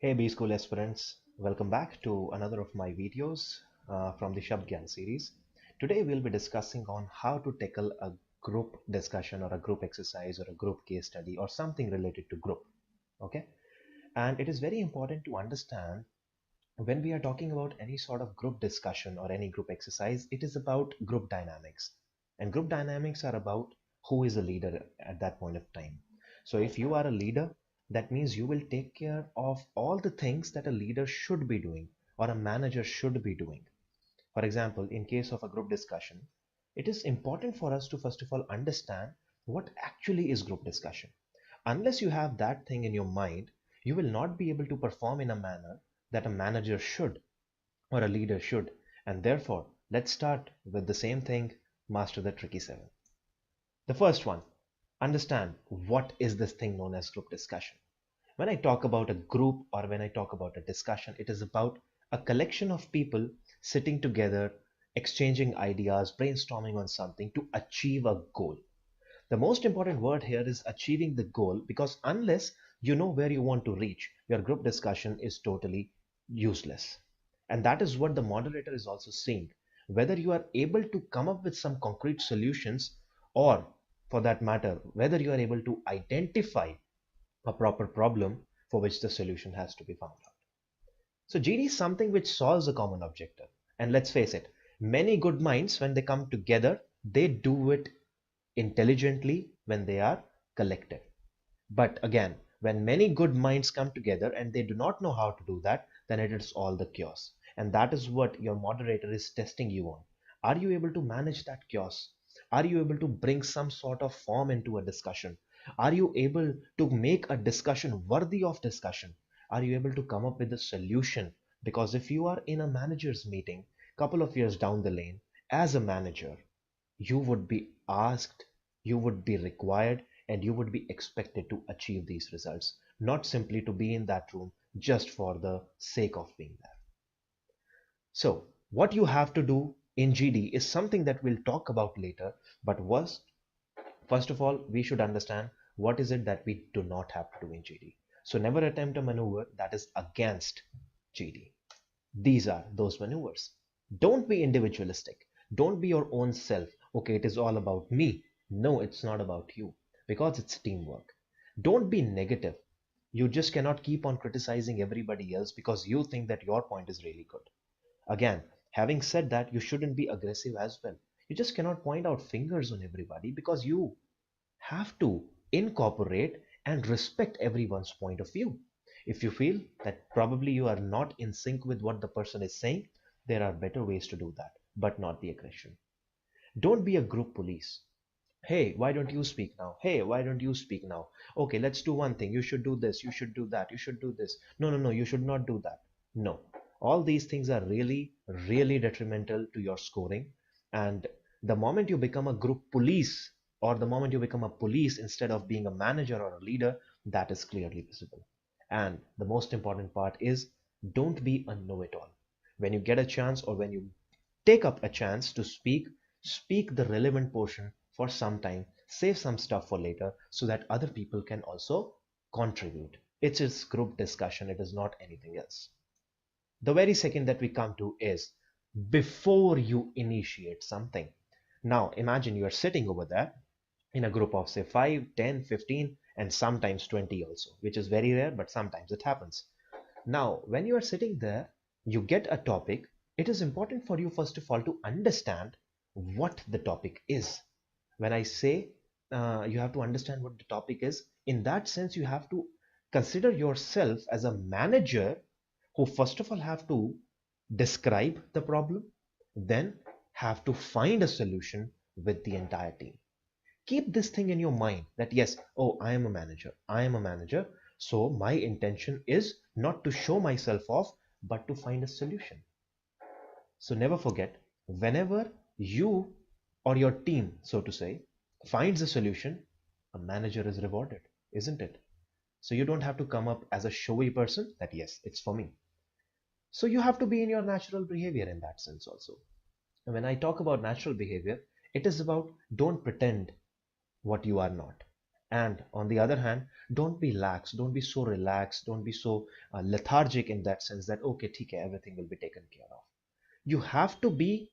Hey B School aspirants, welcome back to another of my videos from the Chugh series. Today we'll be discussing on how to tackle a group discussion or a group exercise or a group case study or something related to group. Okay, and it is very important to understand when we are talking about any sort of group discussion or any group exercise, it is about group dynamics. And group dynamics are about who is a leader at that point of time. So if you are a leader, that means you will take care of all the things that a leader should be doing or a manager should be doing. For example, in case of a group discussion, it is important for us to first of all understand what actually is group discussion. Unless you have that thing in your mind, you will not be able to perform in a manner that a manager should or a leader should. And therefore, let's start with the same thing, master the tricky seven. The first one, understand what is this thing known as group discussion. When I talk about a group or when I talk about a discussion, it is about a collection of people sitting together, exchanging ideas, brainstorming on something to achieve a goal. The most important word here is achieving the goal, because unless you know where you want to reach, your group discussion is totally useless. And that is what the moderator is also saying. Whether you are able to come up with some concrete solutions, or for that matter, whether you are able to identify a proper problem for which the solution has to be found out. So GD is something which solves a common objective. And let's face it, many good minds, when they come together, they do it intelligently when they are collected. But again, when many good minds come together and they do not know how to do that, then it is all the chaos. And that is what your moderator is testing you on. Are you able to manage that chaos? Are you able to bring some sort of form into a discussion? Are you able to make a discussion worthy of discussion? Are you able to come up with a solution? Because if you are in a manager's meeting, couple of years down the lane, as a manager, you would be asked, you would be required, and you would be expected to achieve these results, not simply to be in that room just for the sake of being there. So, what you have to do in GD is something that we'll talk about later, but first of all, we should understand what is it that we do not have to do in GD. So, never attempt a maneuver that is against GD. These are those maneuvers. Don't be individualistic. Don't be your own self. Okay, it is all about me. No, it's not about you, because it's teamwork. Don't be negative. You just cannot keep on criticizing everybody else because you think that your point is really good. Again, having said that, you shouldn't be aggressive as well. You just cannot point out fingers on everybody, because you have to incorporate and respect everyone's point of view. If you feel that probably you are not in sync with what the person is saying, there are better ways to do that, but not the aggression. Don't be a group police. Hey, why don't you speak now? Hey, why don't you speak now? Okay, let's do one thing. You should do this. You should do that. You should do this. No, no, no, you should not do that. No. All these things are really, really detrimental to your scoring. And the moment you become a group police, or the moment you become a police instead of being a manager or a leader, that is clearly visible. And the most important part is, don't be a know-it-all. When you get a chance, or when you take up a chance to speak, speak the relevant portion for some time, save some stuff for later so that other people can also contribute. It is group discussion, it is not anything else. The very second that we come to is before you initiate something. Now imagine you are sitting over there in a group of say 5, 10, 15, and sometimes 20 also, which is very rare, but sometimes it happens. Now, when you are sitting there, you get a topic. It is important for you, first of all, to understand what the topic is. When I say you have to understand what the topic is, in that sense, you have to consider yourself as a manager who, first of all, have to describe the problem, then have to find a solution with the entire team. Keep this thing in your mind that yes, oh, I am a manager, I am a manager, so my intention is not to show myself off but to find a solution. So never forget, whenever you or your team, so to say, finds a solution, a manager is rewarded, isn't it? So you don't have to come up as a showy person that yes, it's for me. So you have to be in your natural behavior in that sense also. And when I talk about natural behavior, it is about don't pretend what you are not. And on the other hand, don't be lax, don't be so relaxed, don't be so lethargic in that sense that, okay, theek hai, everything will be taken care of. You have to be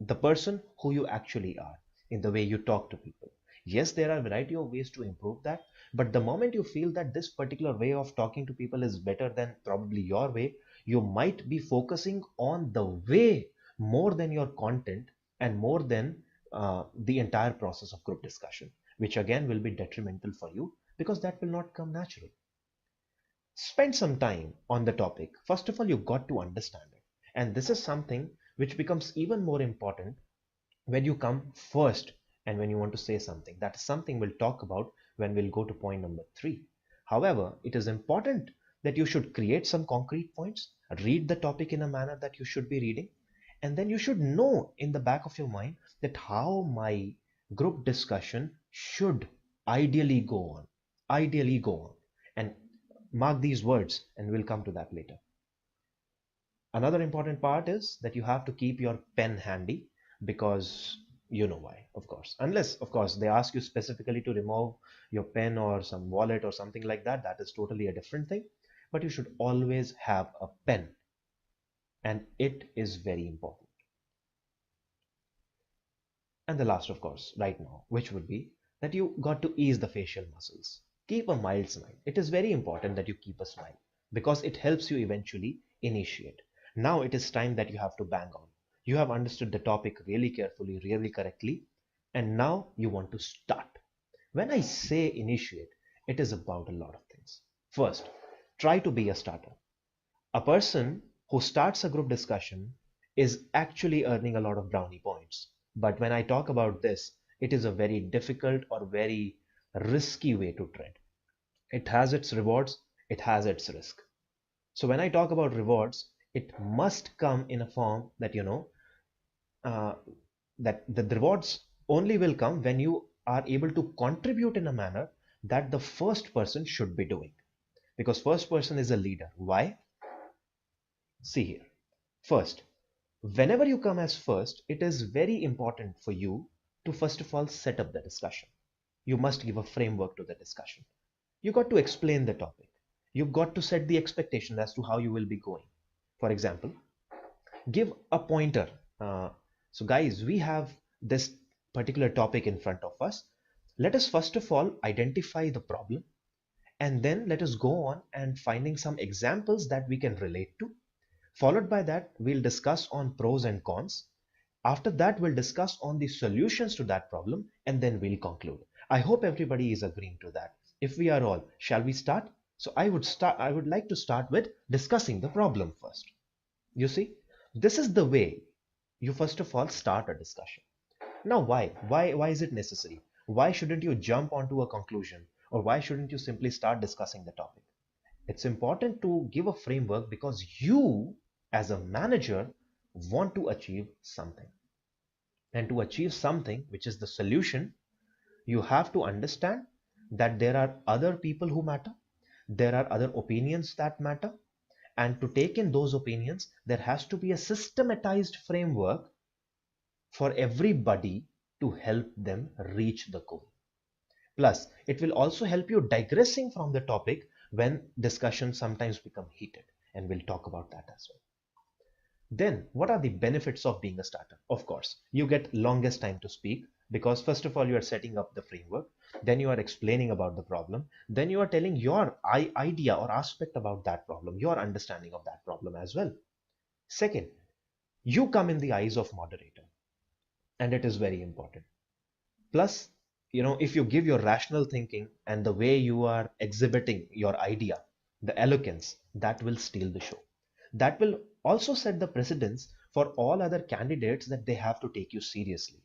the person who you actually are in the way you talk to people. Yes, there are a variety of ways to improve that, but the moment you feel that this particular way of talking to people is better than probably your way, you might be focusing on the way more than your content and more than the entire process of group discussion, which again will be detrimental for you because that will not come natural. Spend some time on the topic. First of all, you got to understand it. And this is something which becomes even more important when you come first and when you want to say something. That is something we'll talk about when we'll go to point number 3. However, it is important that you should create some concrete points, read the topic in a manner that you should be reading, and then you should know in the back of your mind that how my group discussion should ideally go on. Ideally go on. And mark these words, and we'll come to that later. Another important part is that you have to keep your pen handy because you know why, of course. Unless, of course, they ask you specifically to remove your pen or some wallet or something like that, that is totally a different thing. But you should always have a pen, and it is very important. And the last, of course, right now, which would be that you got to ease the facial muscles. Keep a mild smile. It is very important that you keep a smile because it helps you eventually initiate. Now it is time that you have to bang on. You have understood the topic really carefully, really correctly, and now you want to start. When I say initiate, it is about a lot of things. First, try to be a starter. A person who starts a group discussion is actually earning a lot of brownie points. But when I talk about this, it is a very difficult or very risky way to tread. It has its rewards, it has its risk. So when I talk about rewards, it must come in a form that uh, that the rewards only will come when you are able to contribute in a manner that the first person should be doing. Because first person is a leader. Why? See here. First, whenever you come as first, it is very important for you to first of all set up the discussion. You must give a framework to the discussion. You got to explain the topic. You've got to set the expectation as to how you will be going. For example, give a pointer. So guys, we have this particular topic in front of us. Let us first of all identify the problem, and then let us go on and finding some examples that we can relate to. Followed by that, we'll discuss on pros and cons. After that, we'll discuss on the solutions to that problem, and then we'll conclude. I hope everybody is agreeing to that. If we are all, shall we start? So I would like to start with discussing the problem first. You see, this is the way you first of all start a discussion. Now, why? Why is it necessary? Why shouldn't you jump onto a conclusion? Or why shouldn't you simply start discussing the topic? It's important to give a framework because you, as a manager, want to achieve something. And to achieve something, which is the solution, you have to understand that there are other people who matter, there are other opinions that matter, and to take in those opinions, there has to be a systematized framework for everybody to help them reach the goal. Plus, it will also help you digressing from the topic when discussions sometimes become heated, and we'll talk about that as well. Then, what are the benefits of being a starter? Of course, you get longest time to speak because first of all, you are setting up the framework, then you are explaining about the problem, then you are telling your idea or aspect about that problem, your understanding of that problem as well. Second, you come in the eyes of moderator, and it is very important. Plus, if you give your rational thinking and the way you are exhibiting your idea, the eloquence, that will steal the show. That will also set the precedence for all other candidates that they have to take you seriously.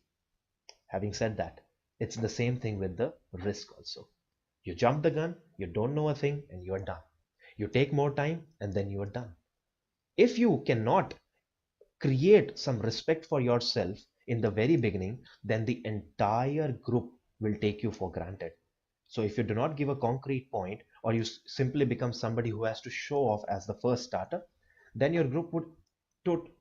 Having said that, it's the same thing with the risk also. You jump the gun, you don't know a thing, and you are done. You take more time, and then you are done. If you cannot create some respect for yourself in the very beginning, then the entire group will take you for granted. So if you do not give a concrete point or you simply become somebody who has to show off as the first starter, then your group would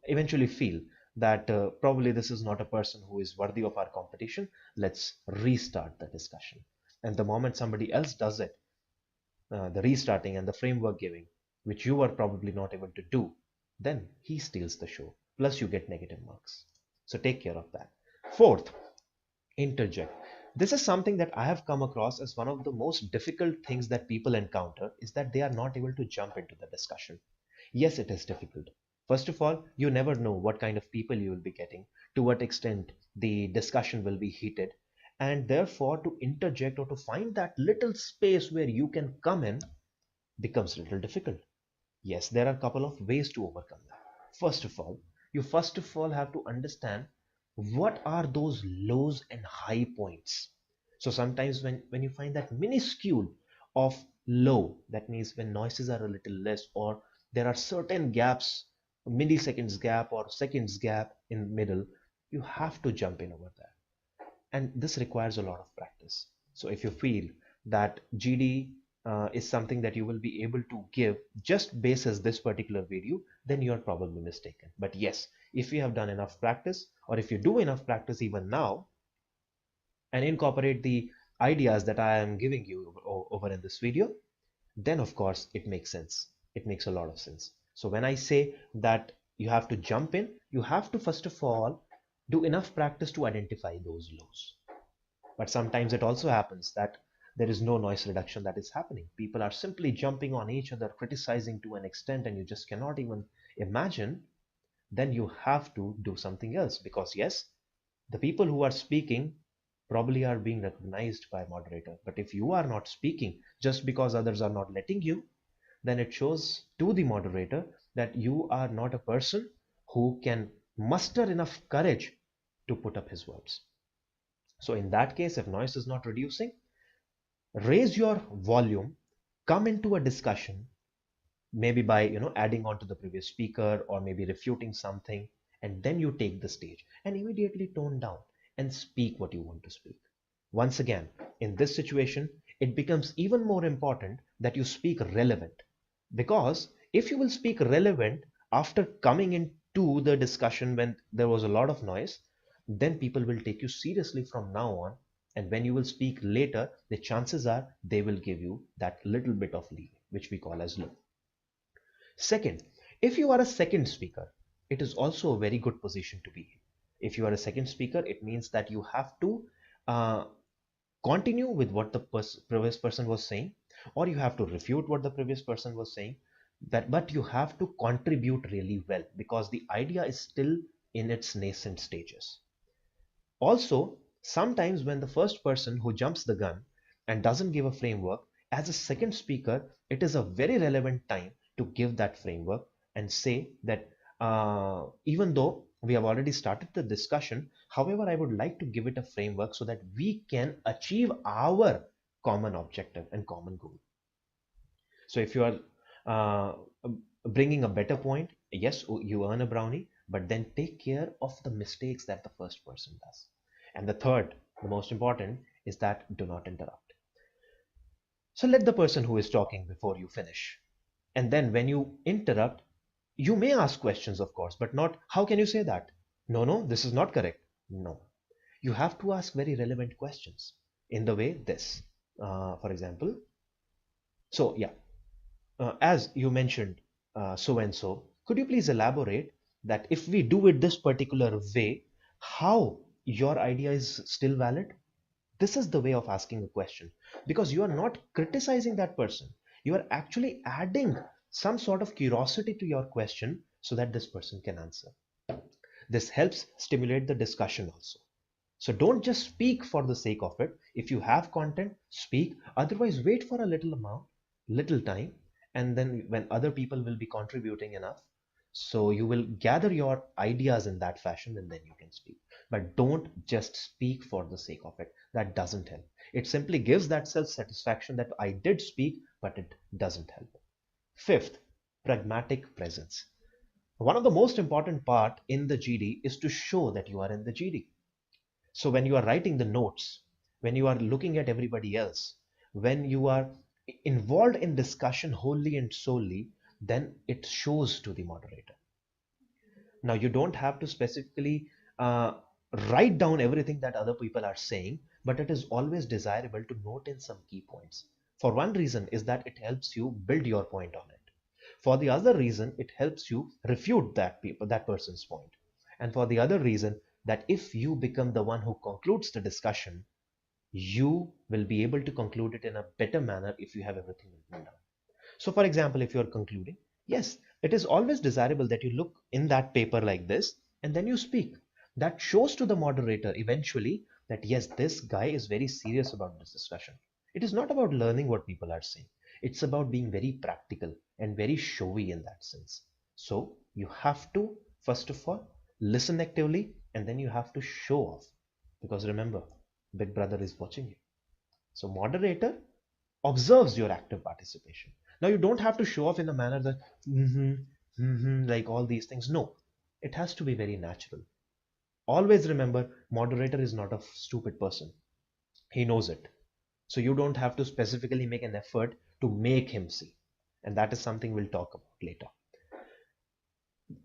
eventually feel that probably this is not a person who is worthy of our competition. Let's restart the discussion. And the moment somebody else does it, the restarting and the framework giving, which you are probably not able to do, then he steals the show. Plus, you get negative marks. So take care of that. Fourth, interject. This is something that I have come across as one of the most difficult things that people encounter is that they are not able to jump into the discussion. Yes, it is difficult. First of all, you never know what kind of people you will be getting, to what extent the discussion will be heated, and therefore to interject or to find that little space where you can come in becomes a little difficult. Yes, there are a couple of ways to overcome that. First of all, have to understand what are those lows and high points. So sometimes when you find that minuscule of low, that means when noises are a little less or there are certain gaps, milliseconds gap or seconds gap in middle, you have to jump in over there, and this requires a lot of practice. So if you feel that GD is something that you will be able to give just basis this particular video, then you are probably mistaken. But yes, if you have done enough practice, or if you do enough practice even now and incorporate the ideas that I am giving you over in this video, then of course it makes sense. It makes a lot of sense. So when I say that you have to jump in, you have to first of all do enough practice to identify those lows. But sometimes it also happens that there is no noise reduction that is happening. People are simply jumping on each other, criticizing to an extent, and you just cannot even imagine. Then you have to do something else because, yes, the people who are speaking probably are being recognized by moderator. But if you are not speaking just because others are not letting you, then it shows to the moderator that you are not a person who can muster enough courage to put up his words. So in that case, if noise is not reducing, raise your volume, come into a discussion, maybe by adding on to the previous speaker or maybe refuting something, and then you take the stage and immediately tone down and speak what you want to speak. Once again, in this situation, it becomes even more important that you speak relevant, because if you will speak relevant after coming into the discussion when there was a lot of noise, then people will take you seriously from now on, and when you will speak later, the chances are they will give you that little bit of leeway, which we call as low. Second, if you are a second speaker, it is also a very good position to be in. If you are a second speaker, it means that you have to uh, continue with what the previous person was saying, or you have to refute what the previous person was saying. But you have to contribute really well because the idea is still in its nascent stages. Also, sometimes when the first person who jumps the gun and doesn't give a framework, as a second speaker, it is a very relevant time to give that framework and say that even though we have already started the discussion, however, I would like to give it a framework so that we can achieve our common objective and common goal. So if you are uh, bringing a better point, yes, you earn a brownie, but then take care of the mistakes that the first person does. And the third, the most important, is that do not interrupt. So let the person who is talking before you finish. And then when you interrupt, you may ask questions, of course, but not, how can you say that? No, no, this is not correct. No. You have to ask very relevant questions in the way this. For example, so yeah, as you mentioned, so and so, could you please elaborate that if we do it this particular way, how your idea is still valid? This is the way of asking a question, because you are not criticizing that person. You are actually adding some sort of curiosity to your question so that this person can answer. This helps stimulate the discussion also. So don't just speak for the sake of it. If you have content, speak. Otherwise, wait for a little amount, little time, and then when other people will be contributing enough, so you will gather your ideas in that fashion and then you can speak. But don't just speak for the sake of it. That doesn't help. It simply gives that self-satisfaction that I did speak, but it doesn't help. Fifth, pragmatic presence. One of the most important part in the GD is to show that you are in the GD. So when you are writing the notes, when you are looking at everybody else, when you are involved in discussion wholly and solely, then it shows to the moderator. Now you don't have to specifically write down everything that other people are saying, but it is always desirable to note in some key points. For one reason is that it helps you build your point on it. For the other reason, it helps you refute that person's point. And for the other reason, that if you become the one who concludes the discussion, you will be able to conclude it in a better manner if you have everything written down. So for example, if you're concluding, yes, it is always desirable that you look in that paper like this and then you speak. That shows to the moderator eventually that yes, this guy is very serious about this discussion. It is not about learning what people are saying. It's about being very practical and very showy in that sense. So you have to, first of all, listen actively and then you have to show off. Because remember, Big Brother is watching you. So moderator observes your active participation. Now you don't have to show off in a manner that like all these things. No, it has to be very natural. Always remember, moderator is not a stupid person. He knows it. So you don't have to specifically make an effort to make him see. And that is something we'll talk about later.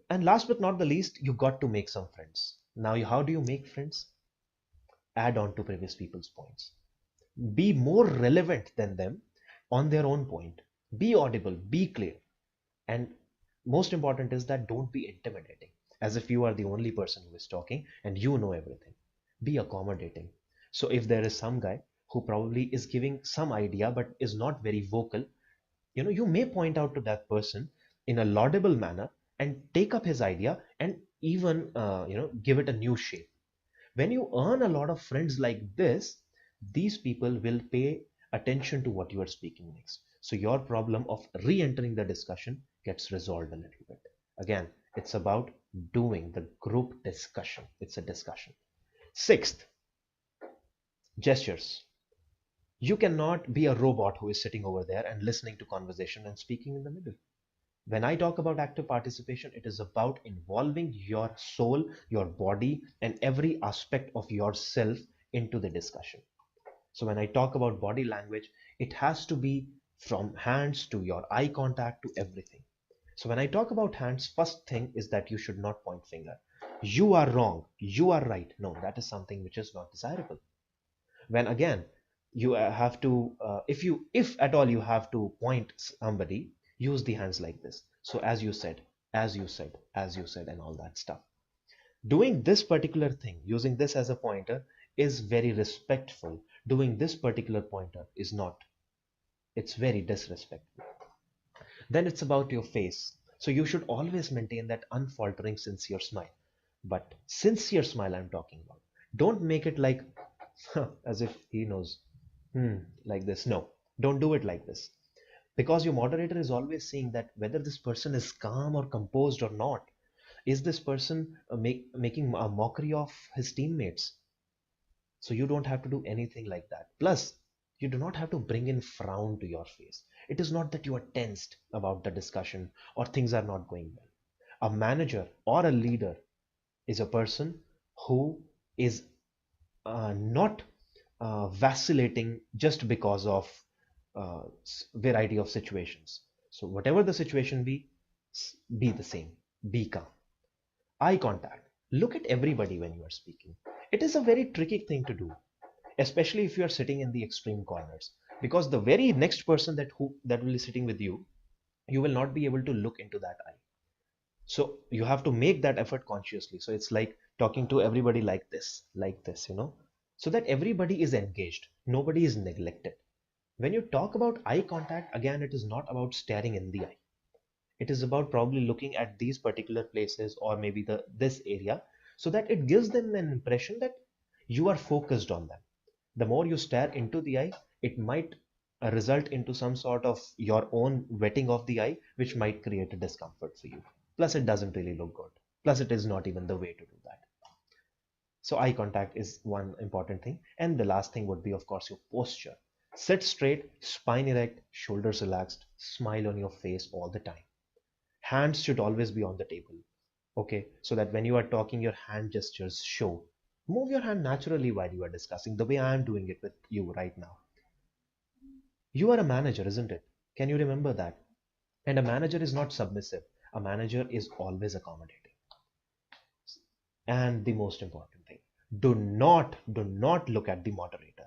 And last but not the least, you got to make some friends. Now, how do you make friends? Add on to previous people's points. Be more relevant than them on their own point. Be audible, be clear. And most important is that don't be intimidating, as if you are the only person who is talking and you know everything. Be accommodating. So if there is some guy who probably is giving some idea but is not very vocal, you may point out to that person in a laudable manner and take up his idea and even give it a new shape. When you earn a lot of friends like this, these people will pay attention to what you are speaking next. So your problem of re-entering the discussion gets resolved a little bit. Again, it's about doing the group discussion. It's a discussion. Sixth, gestures. You cannot be a robot who is sitting over there and listening to conversation and speaking in the middle. When I talk about active participation, it is about involving your soul, your body, and every aspect of yourself into the discussion. So when I talk about body language, it has to be from hands to your eye contact to everything. So when I talk about hands, first thing is that you should not point finger. You are wrong. You are right. No, that is something which is not desirable. When again, you have to, if at all you have to point somebody, use the hands like this. So as you said, as you said, as you said, and all that stuff. Doing this particular thing, using this as a pointer, is very respectful. Doing this particular pointer is not. It's very disrespectful. Then it's about your face. So you should always maintain that unfaltering, sincere smile. But sincere smile I'm talking about. Don't make it like as if he knows. Like this. No, don't do it like this. Because your moderator is always seeing that whether this person is calm or composed or not. Is this person making a mockery of his teammates? So you don't have to do anything like that. Plus, you do not have to bring in frown to your face. It is not that you are tensed about the discussion or things are not going well. A manager or a leader is a person who is not vacillating just because of variety of situations. So whatever the situation be the same, be calm. Eye contact. Look at everybody when you are speaking. It is a very tricky thing to do, especially if you are sitting in the extreme corners, because the very next person that will be sitting with you, you will not be able to look into that eye. So you have to make that effort consciously. So it's like talking to everybody like this, so that everybody is engaged, nobody is neglected. When you talk about eye contact, again, it is not about staring in the eye. It is about probably looking at these particular places or maybe this area, so that it gives them an impression that you are focused on them. The more you stare into the eye, it might result into some sort of your own wetting of the eye, which might create a discomfort for you. Plus, it doesn't really look good. Plus, it is not even the way to do that. So eye contact is one important thing. And the last thing would be, of course, your posture. Sit straight, spine erect, shoulders relaxed, smile on your face all the time. Hands should always be on the table. Okay, so that when you are talking, your hand gestures show. Move your hand naturally while you are discussing, the way I am doing it with you right now. You are a manager, isn't it? Can you remember that? And a manager is not submissive. A manager is always accommodating. And the most important thing, do not look at the moderator.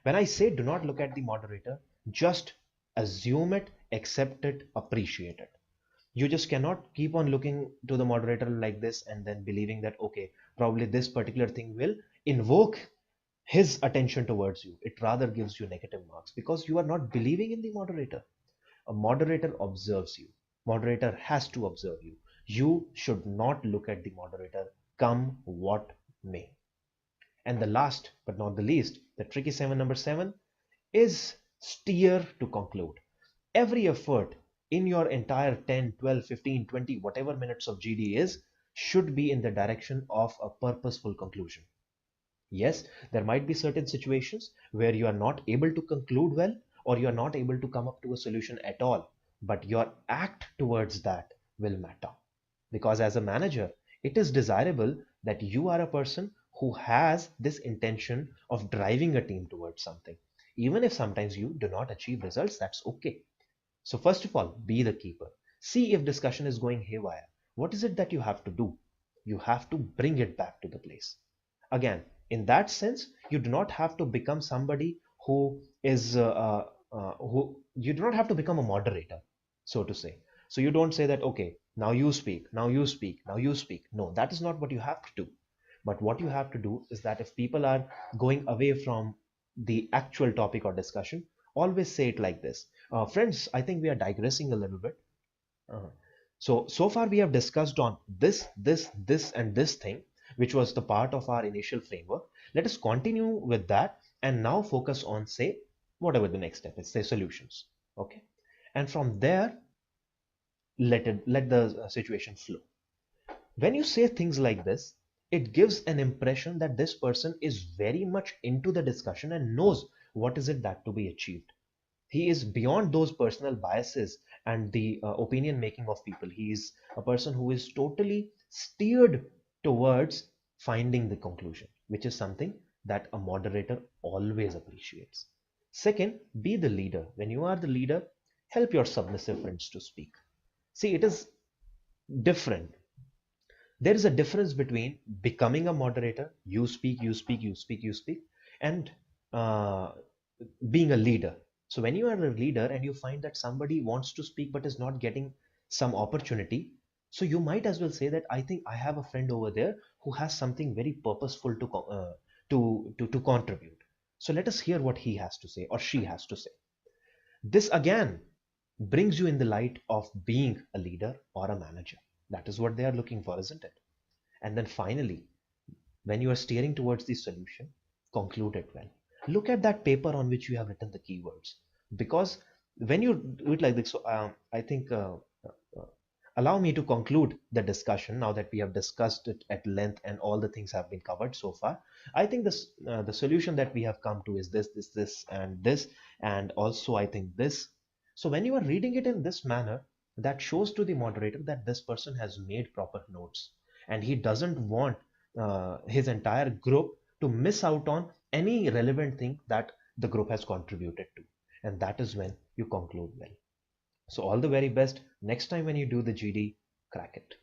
When I say do not look at the moderator, just assume it, accept it, appreciate it. You just cannot keep on looking to the moderator like this and then believing that, okay, probably this particular thing will invoke his attention towards you. It rather gives you negative marks because you are not believing in the moderator. A moderator observes you. Moderator has to observe you. You should not look at the moderator, come what may. And the last but not the least, the tricky seven, number seven, is steer to conclude. Every effort in your entire 10, 12, 15, 20, whatever minutes of GD is, should be in the direction of a purposeful conclusion. Yes, there might be certain situations where you are not able to conclude well, or you are not able to come up to a solution at all, but your act towards that will matter. Because as a manager, it is desirable that you are a person who has this intention of driving a team towards something. Even if sometimes you do not achieve results, that's okay. So first of all, be the keeper. See if discussion is going haywire. What is it that you have to do? You have to bring it back to the place. Again, in that sense, you do not have to become somebody who is who you do not have to become a moderator, so to say. So you don't say that, okay, now you speak, now you speak, now you speak. No, that is not what you have to do. But what you have to do is that if people are going away from the actual topic or discussion, always say it like this. Friends, I think we are digressing a little bit. Uh, so far we have discussed on this, and this thing, which was the part of our initial framework. Let us continue with that and now focus on, say, whatever the next step is, say solutions. Okay. And from there, let the situation flow. When you say things like this, it gives an impression that this person is very much into the discussion and knows what is it that to be achieved. He is beyond those personal biases and the opinion making of people. He is a person who is totally steered towards finding the conclusion, which is something that a moderator always appreciates. Second, be the leader. When you are the leader, help your submissive friends to speak. See, it is different. There is a difference between becoming a moderator, you speak, you speak, you speak, you speak, and uh, being a leader. So when you are a leader and you find that somebody wants to speak but is not getting some opportunity, so you might as well say that I think I have a friend over there who has something very purposeful to contribute. So let us hear what he has to say or she has to say. This again brings you in the light of being a leader or a manager. That is what they are looking for, isn't it? And then finally, when you are steering towards the solution, conclude it well. Look at that paper on which you have written the keywords. Because when you do it like this, so I think uh, allow me to conclude the discussion now that we have discussed it at length and all the things have been covered so far. I think the solution that we have come to is this, and also I think this. So when you are reading it in this manner, that shows to the moderator that this person has made proper notes and he doesn't want his entire group to miss out on any relevant thing that the group has contributed to. And that is when you conclude well. So all the very best. Next time when you do the GD, crack it.